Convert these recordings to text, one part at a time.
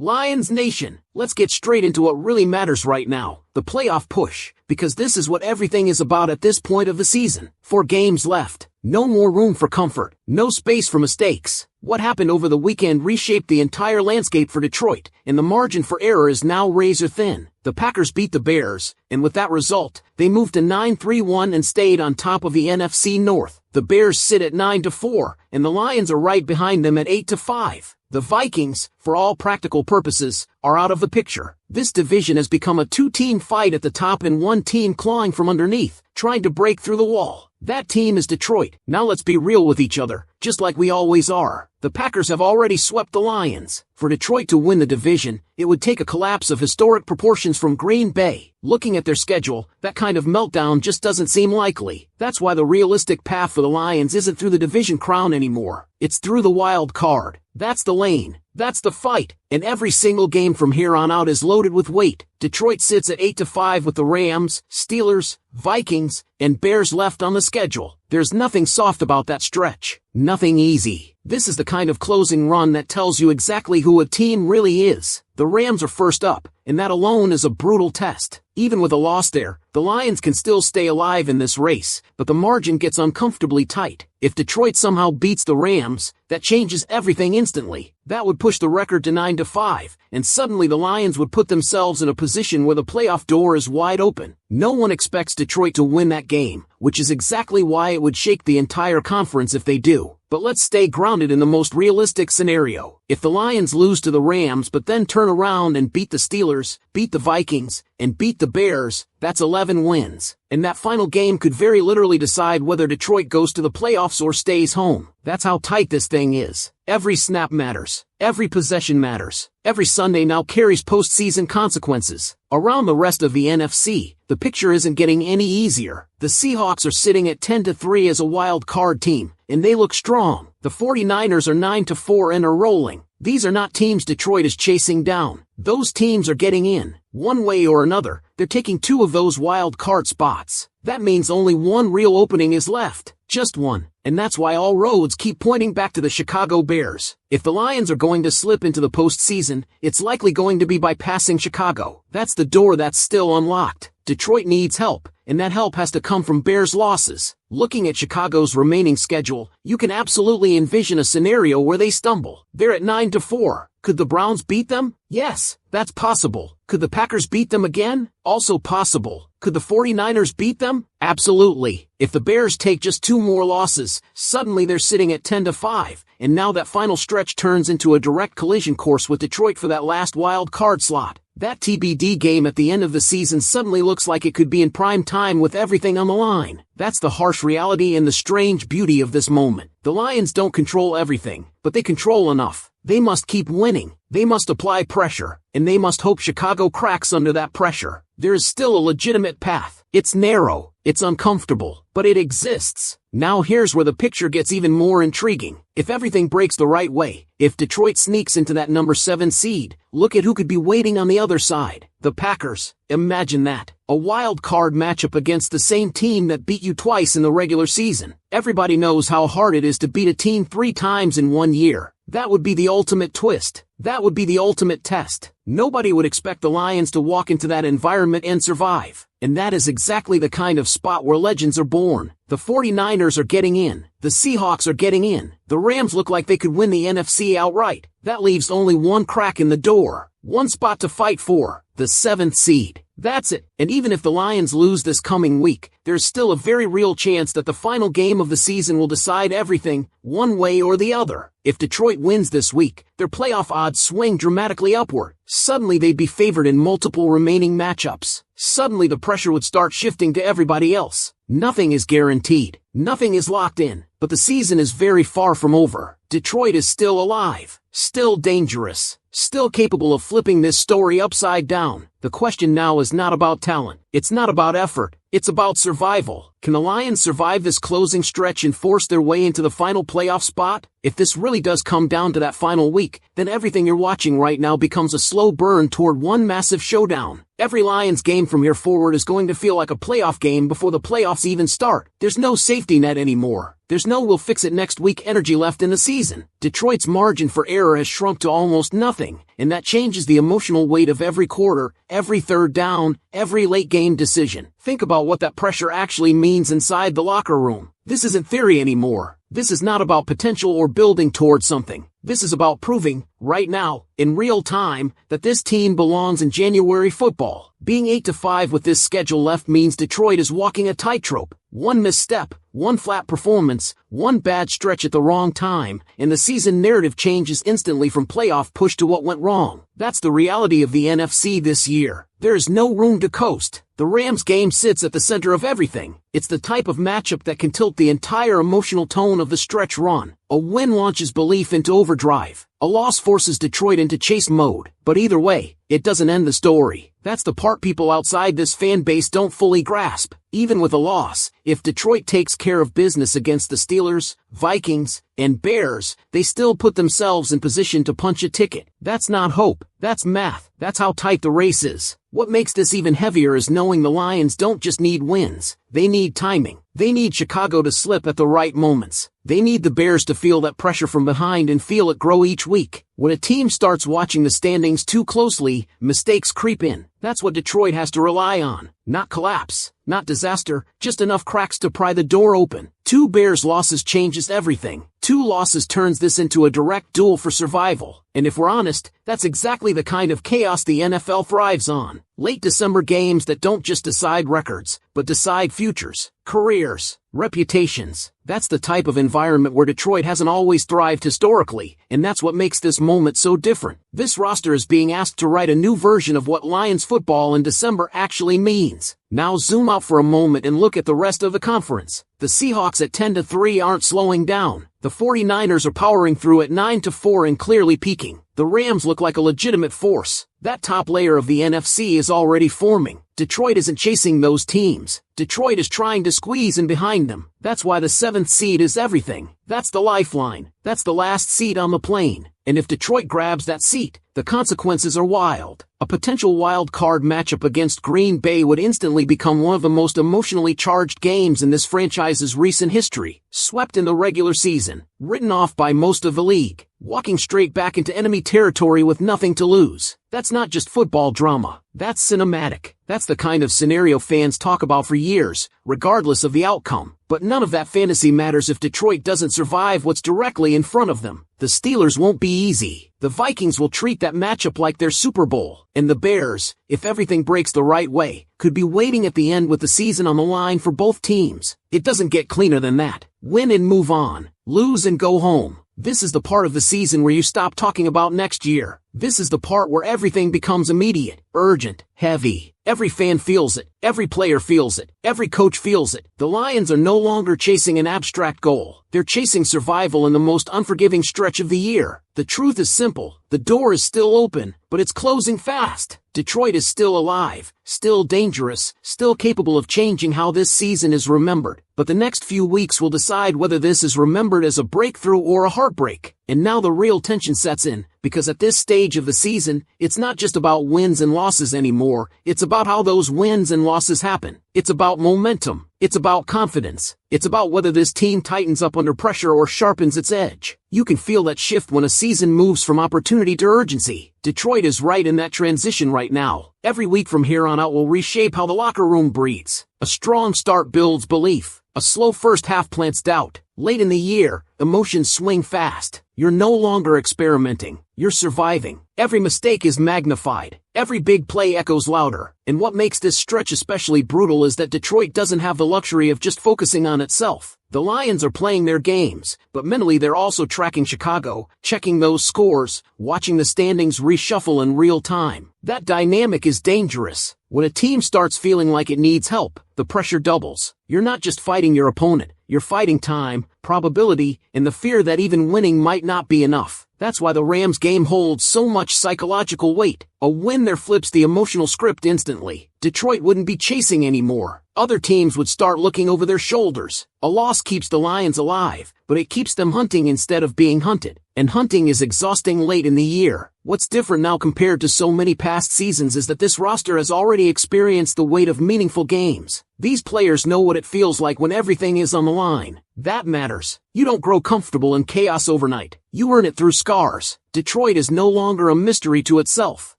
Lions Nation, let's get straight into what really matters right now, the playoff push, because this is what everything is about at this point of the season. 4 games left, no more room for comfort, no space for mistakes. What happened over the weekend reshaped the entire landscape for Detroit, and the margin for error is now razor thin. The Packers beat the Bears, and with that result, they moved to 9-3-1 and stayed on top of the NFC North. The Bears sit at 9-4, and the Lions are right behind them at 8-5. The Vikings, for all practical purposes, are out of the picture. This division has become a 2-team fight at the top and one team clawing from underneath, trying to break through the wall. That team is Detroit. Now let's be real with each other, just like we always are. The Packers have already swept the Lions. For Detroit to win the division, it would take a collapse of historic proportions from Green Bay. Looking at their schedule, that kind of meltdown just doesn't seem likely. That's why the realistic path for the Lions isn't through the division crown anymore. It's through the wild card. That's the lane. That's the fight. And every single game from here on out is loaded with weight. Detroit sits at 8-5 with the Rams, Steelers, Vikings, and Bears left on the schedule. There's nothing soft about that stretch. Nothing easy. This is the kind of closing run that tells you exactly who a team really is. The Rams are first up, and that alone is a brutal test. Even with a loss there, the Lions can still stay alive in this race, but the margin gets uncomfortably tight. If Detroit somehow beats the Rams, that changes everything instantly. That would push the record to 9-5, and suddenly the Lions would put themselves in a position where the playoff door is wide open. No one expects Detroit to win that game, which is exactly why it would shake the entire conference if they do. But let's stay grounded in the most realistic scenario. If the Lions lose to the Rams but then turn around and beat the Steelers, beat the Vikings, and beat the Bears, that's 11 wins. And that final game could very literally decide whether Detroit goes to the playoffs or stays home. That's how tight this thing is. Every snap matters. Every possession matters. Every Sunday now carries postseason consequences. Around the rest of the NFC, the picture isn't getting any easier. The Seahawks are sitting at 10-3 as a wild card team, and they look strong. The 49ers are 9-4 and are rolling. These are not teams Detroit is chasing down. Those teams are getting in. One way or another, they're taking 2 of those wild card spots. That means only one real opening is left. Just one. And that's why all roads keep pointing back to the Chicago Bears. If the Lions are going to slip into the postseason, it's likely going to be by passing Chicago. That's the door that's still unlocked. Detroit needs help, and that help has to come from Bears losses. Looking at Chicago's remaining schedule, you can absolutely envision a scenario where they stumble. They're at 9-4. Could the Browns beat them? Yes, that's possible. Could the Packers beat them again? Also possible. Could the 49ers beat them? Absolutely. If the Bears take just 2 more losses, suddenly they're sitting at 10-5, and now that final stretch turns into a direct collision course with Detroit for that last wild card slot. That TBD game at the end of the season suddenly looks like it could be in prime time with everything on the line. That's the harsh reality and the strange beauty of this moment. The Lions don't control everything, but they control enough. They must keep winning. They must apply pressure, and they must hope Chicago cracks under that pressure. There is still a legitimate path. It's narrow, it's uncomfortable, but it exists. Now here's where the picture gets even more intriguing. If everything breaks the right way, if Detroit sneaks into that number 7 seed, look at who could be waiting on the other side. The Packers. Imagine that. A wild card matchup against the same team that beat you twice in the regular season. Everybody knows how hard it is to beat a team 3 times in 1 year. That would be the ultimate twist. That would be the ultimate test. Nobody would expect the Lions to walk into that environment and survive. And that is exactly the kind of spot where legends are born. The 49ers are getting in. The Seahawks are getting in. The Rams look like they could win the NFC outright. That leaves only one crack in the door. One spot to fight for. The 7th seed. That's it. And even if the Lions lose this coming week, there's still a very real chance that the final game of the season will decide everything, one way or the other. If Detroit wins this week, their playoff odds swing dramatically upward. Suddenly they'd be favored in multiple remaining matchups. Suddenly the pressure would start shifting to everybody else. Nothing is guaranteed. Nothing is locked in. But the season is very far from over. Detroit is still alive. Still dangerous. Still capable of flipping this story upside down. The question now is not about talent. It's not about effort. It's about survival. Can the Lions survive this closing stretch and force their way into the final playoff spot? If this really does come down to that final week, then everything you're watching right now becomes a slow burn toward one massive showdown. Every Lions game from here forward is going to feel like a playoff game before the playoffs even start. There's no safety net anymore. There's no we'll fix it next week energy left in the season. Detroit's margin for error has shrunk to almost nothing, and that changes the emotional weight of every quarter, every third down, every late game decision. Think about what that pressure actually means inside the locker room. This isn't theory anymore. This is not about potential or building towards something. This is about proving, right now, in real time, that this team belongs in January football. Being 8-5 with this schedule left means Detroit is walking a tightrope. One misstep, one flat performance, one bad stretch at the wrong time, and the season narrative changes instantly from playoff push to what went wrong. That's the reality of the NFC this year. There is no room to coast. The Rams game sits at the center of everything. It's the type of matchup that can tilt the entire emotional tone of the stretch run. A win launches belief into overdrive. A loss forces Detroit into chase mode. But either way, it doesn't end the story. That's the part people outside this fan base don't fully grasp. Even with a loss, if Detroit takes care of business against the Steelers, Vikings, and Bears, they still put themselves in position to punch a ticket. That's not hope. That's math. That's how tight the race is. What makes this even heavier is knowing the Lions don't just need wins. They need timing. They need Chicago to slip at the right moments. They need the Bears to feel that pressure from behind and feel it grow each week. When a team starts watching the standings too closely, mistakes creep in. That's what Detroit has to rely on. Not collapse, not disaster, just enough cracks to pry the door open. 2 Bears losses changes everything. 2 losses turns this into a direct duel for survival. And if we're honest, that's exactly the kind of chaos the NFL thrives on. Late December games that don't just decide records, but decide futures, careers, reputations. That's the type of environment where Detroit hasn't always thrived historically, and that's what makes this moment so different. This roster is being asked to write a new version of what Lions football in December actually means. Now zoom out for a moment and look at the rest of the conference. The Seahawks at 10-3 aren't slowing down. The 49ers are powering through at 9-4 and clearly peaking. The Rams look like a legitimate force. That top layer of the NFC is already forming. Detroit isn't chasing those teams. Detroit is trying to squeeze in behind them. That's why the 7th seed is everything. That's the lifeline. That's the last seat on the plane. And if Detroit grabs that seat, the consequences are wild. A potential wild card matchup against Green Bay would instantly become one of the most emotionally charged games in this franchise's recent history. Swept in the regular season, written off by most of the league, walking straight back into enemy territory with nothing to lose. That's not just football drama. That's cinematic. That's the kind of scenario fans talk about for years, regardless of the outcome. But none of that fantasy matters if Detroit doesn't survive what's directly in front of them. The Steelers won't be easy. The Vikings will treat that matchup like their Super Bowl. And the Bears, if everything breaks the right way, could be waiting at the end with the season on the line for both teams. It doesn't get cleaner than that. Win and move on. Lose and go home. This is the part of the season where you stop talking about next year. This is the part where everything becomes immediate, urgent, heavy. Every fan feels it. Every player feels it. Every coach feels it. The Lions are no longer chasing an abstract goal. They're chasing survival in the most unforgiving stretch of the year. The truth is simple. The door is still open, but it's closing fast. Detroit is still alive, still dangerous, still capable of changing how this season is remembered. But the next few weeks will decide whether this is remembered as a breakthrough or a heartbreak. And now the real tension sets in, because at this stage of the season, it's not just about wins and losses anymore. It's about how those wins and losses happen. It's about momentum. It's about confidence. It's about whether this team tightens up under pressure or sharpens its edge. You can feel that shift when a season moves from opportunity to urgency. Detroit is right in that transition right now. Every week from here on out will reshape how the locker room breathes. A strong start builds belief. A slow first half plants doubt. Late in the year, emotions swing fast. You're no longer experimenting. You're surviving. Every mistake is magnified. Every big play echoes louder. And what makes this stretch especially brutal is that Detroit doesn't have the luxury of just focusing on itself. The Lions are playing their games, but mentally they're also tracking Chicago, checking those scores, watching the standings reshuffle in real time. That dynamic is dangerous. When a team starts feeling like it needs help, the pressure doubles. You're not just fighting your opponent, you're fighting time, probability, and the fear that even winning might not be enough. That's why the Rams game holds so much psychological weight. A win there flips the emotional script instantly. Detroit wouldn't be chasing anymore. Other teams would start looking over their shoulders. A loss keeps the Lions alive, but it keeps them hunting instead of being hunted. And hunting is exhausting late in the year. What's different now compared to so many past seasons is that this roster has already experienced the weight of meaningful games. These players know what it feels like when everything is on the line. That matters. You don't grow comfortable in chaos overnight. You earn it through scars. Detroit is no longer a mystery to itself.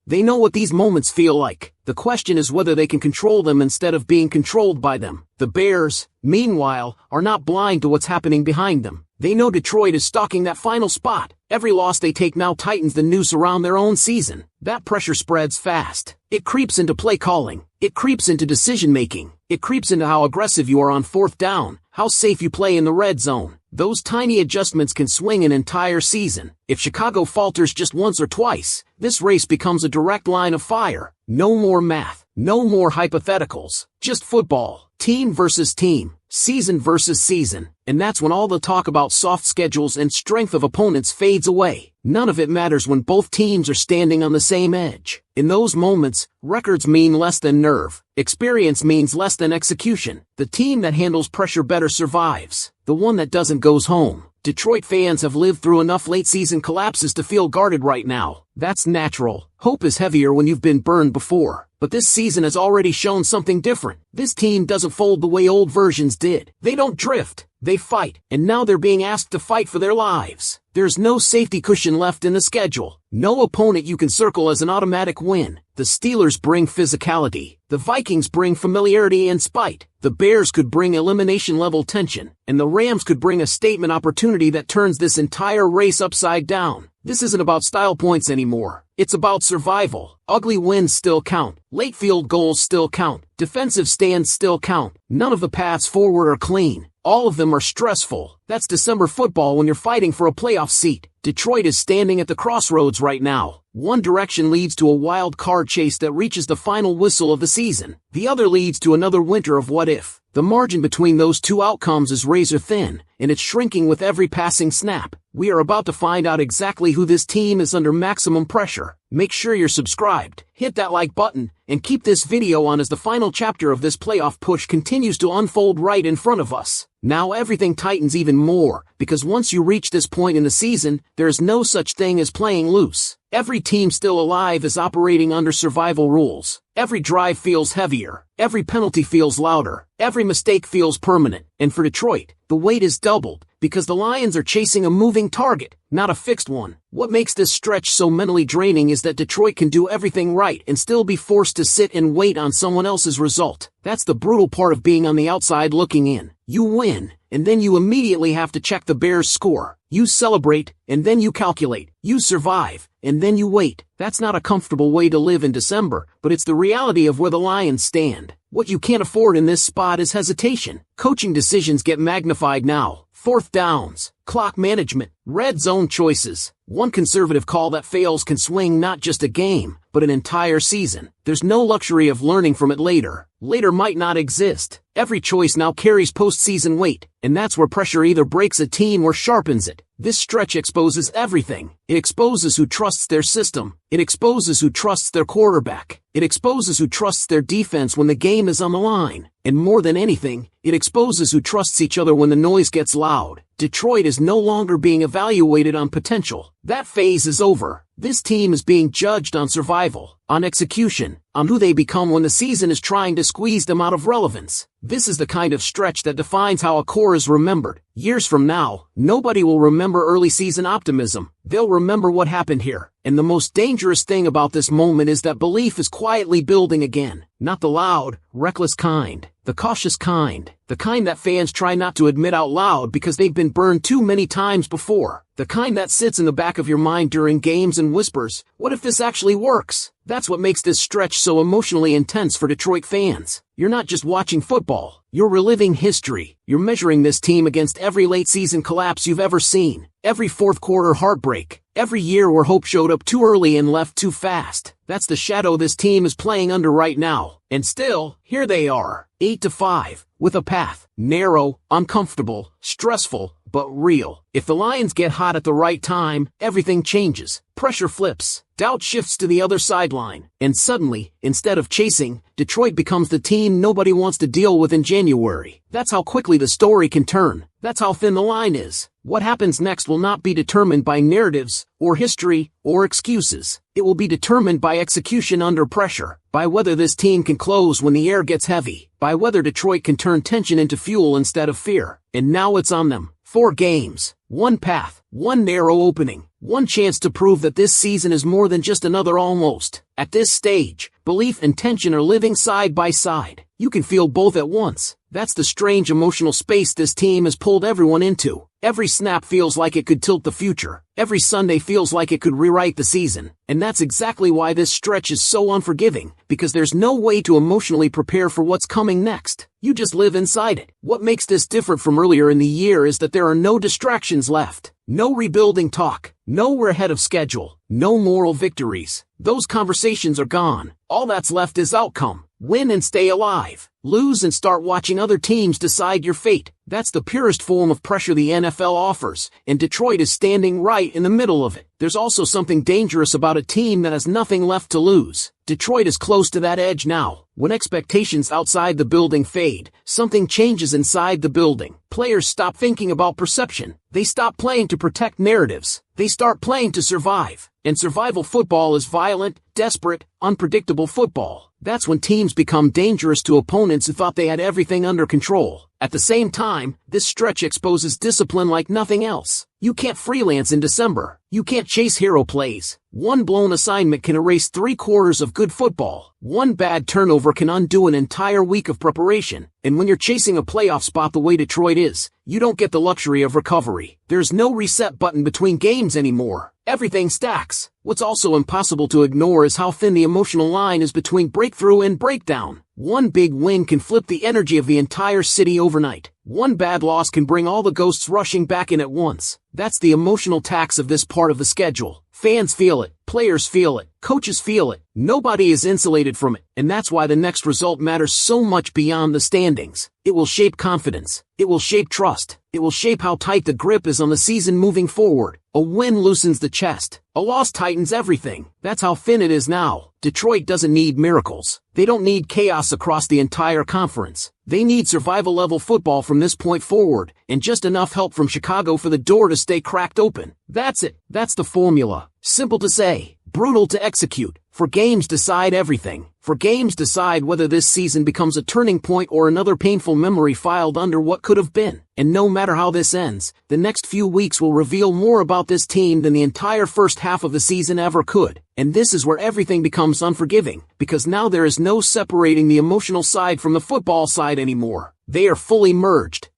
They know what these moments feel like. The question is whether they can control them instead of being controlled by them. The Bears, meanwhile, are not blind to what's happening behind them. They know Detroit is stalking that final spot. Every loss they take now tightens the noose around their own season. That pressure spreads fast. It creeps into play calling. It creeps into decision making. It creeps into how aggressive you are on fourth down, how safe you play in the red zone. Those tiny adjustments can swing an entire season. If Chicago falters just once or twice, this race becomes a direct line of fire. No more math. No more hypotheticals. Just football. Team versus team. Season versus season. And that's when all the talk about soft schedules and strength of opponents fades away. None of it matters when both teams are standing on the same edge. In those moments, records mean less than nerve. Experience means less than execution. The team that handles pressure better survives. The one that doesn't goes home. Detroit fans have lived through enough late-season collapses to feel guarded right now. That's natural. Hope is heavier when you've been burned before. But this season has already shown something different. This team doesn't fold the way old versions did. They don't drift. They fight. And now they're being asked to fight for their lives. There's no safety cushion left in the schedule. No opponent you can circle as an automatic win. The Steelers bring physicality. The Vikings bring familiarity and spite. The Bears could bring elimination-level tension. And the Rams could bring a statement opportunity that turns this entire race upside down. This isn't about style points anymore. It's about survival. Ugly wins still count. Late field goals still count. Defensive stands still count. None of the paths forward are clean. All of them are stressful. That's December football when you're fighting for a playoff seat. Detroit is standing at the crossroads right now. One direction leads to a wild card chase that reaches the final whistle of the season. The other leads to another winter of what if. The margin between those two outcomes is razor thin, and it's shrinking with every passing snap. We are about to find out exactly who this team is under maximum pressure. Make sure you're subscribed, hit that like button, and keep this video on as the final chapter of this playoff push continues to unfold right in front of us. Now everything tightens even more, because once you reach this point in the season, there is no such thing as playing loose. Every team still alive is operating under survival rules. Every drive feels heavier. Every penalty feels louder. Every mistake feels permanent. And for Detroit, the weight is doubled, because the Lions are chasing a moving target, not a fixed one. What makes this stretch so mentally draining is that Detroit can do everything right and still be forced to sit and wait on someone else's result. That's the brutal part of being on the outside looking in. You win, and then you immediately have to check the Bears' score. You celebrate, and then you calculate. You survive, and then you wait. That's not a comfortable way to live in December, but it's the reality of where the Lions stand. What you can't afford in this spot is hesitation. Coaching decisions get magnified now. Fourth downs, clock management, red zone choices. One conservative call that fails can swing not just a game, but an entire season. There's no luxury of learning from it later. Later might not exist. Every choice now carries postseason weight, and that's where pressure either breaks a team or sharpens it. This stretch exposes everything. It exposes who trusts their system. It exposes who trusts their quarterback. It exposes who trusts their defense when the game is on the line. And more than anything, it exposes who trusts each other when the noise gets loud. Detroit is no longer being evaluated on potential. That phase is over. This team is being judged on survival, on execution, on who they become when the season is trying to squeeze them out of relevance. This is the kind of stretch that defines how a core is remembered. Years from now, nobody will remember early season optimism. They'll remember what happened here. And the most dangerous thing about this moment is that belief is quietly building again. Not the loud, reckless kind. The cautious kind. The kind that fans try not to admit out loud because they've been burned too many times before. The kind that sits in the back of your mind during games and whispers, what if this actually works? That's what makes this stretch so emotionally intense for Detroit fans. You're not just watching football. You're reliving history. You're measuring this team against every late-season collapse you've ever seen. Every fourth-quarter heartbreak. Every year where hope showed up too early and left too fast. That's the shadow this team is playing under right now. And still, here they are, 8-5, with a path. Narrow, uncomfortable, stressful, but real. If the Lions get hot at the right time, everything changes. Pressure flips, doubt shifts to the other sideline, and suddenly, instead of chasing, Detroit becomes the team nobody wants to deal with in January. That's how quickly the story can turn. That's how thin the line is. What happens next will not be determined by narratives, or history, or excuses. It will be determined by execution under pressure, by whether this team can close when the air gets heavy, by whether Detroit can turn tension into fuel instead of fear. And now it's on them. 4 games, 1 path, 1 narrow opening, 1 chance to prove that this season is more than just another almost. At this stage, belief and tension are living side by side. You can feel both at once. That's the strange emotional space this team has pulled everyone into. Every snap feels like it could tilt the future. Every Sunday feels like it could rewrite the season. And that's exactly why this stretch is so unforgiving, because there's no way to emotionally prepare for what's coming next. You just live inside it. What makes this different from earlier in the year is that there are no distractions left. No rebuilding talk. No we're ahead of schedule. No moral victories. Those conversations are gone. All that's left is outcome. Win and stay alive. Lose and start watching other teams decide your fate. That's the purest form of pressure the NFL offers, and Detroit is standing right in the middle of it. There's also something dangerous about a team that has nothing left to lose. Detroit is close to that edge now. When expectations outside the building fade, something changes inside the building. Players stop thinking about perception. They stop playing to protect narratives. They start playing to survive. And survival football is violent, desperate, unpredictable football. That's when teams become dangerous to opponents who thought they had everything under control. At the same time, this stretch exposes discipline like nothing else. You can't freelance in December. You can't chase hero plays. 1 blown assignment can erase 3/4 of good football. 1 bad turnover can undo an entire week of preparation. And when you're chasing a playoff spot the way Detroit is, you don't get the luxury of recovery. There's no reset button between games anymore. Everything stacks. What's also impossible to ignore is how thin the emotional line is between breakthrough and breakdown. 1 big win can flip the energy of the entire city overnight. 1 bad loss can bring all the ghosts rushing back in at once. That's the emotional tax of this part of the schedule. Fans feel it, players feel it, coaches feel it. Nobody is insulated from it, and that's why the next result matters so much beyond the standings. It will shape confidence. It will shape trust. It will shape how tight the grip is on the season moving forward. A win loosens the chest. A loss tightens everything. That's how thin it is now. Detroit doesn't need miracles. They don't need chaos across the entire conference. They need survival-level football from this point forward, and just enough help from Chicago for the door to stay cracked open. That's it. That's the formula. Simple to say, brutal to execute. For games decide everything. For games decide whether this season becomes a turning point or another painful memory filed under what could have been. And no matter how this ends, the next few weeks will reveal more about this team than the entire first half of the season ever could. And this is where everything becomes unforgiving, because now there is no separating the emotional side from the football side anymore. They are fully merged.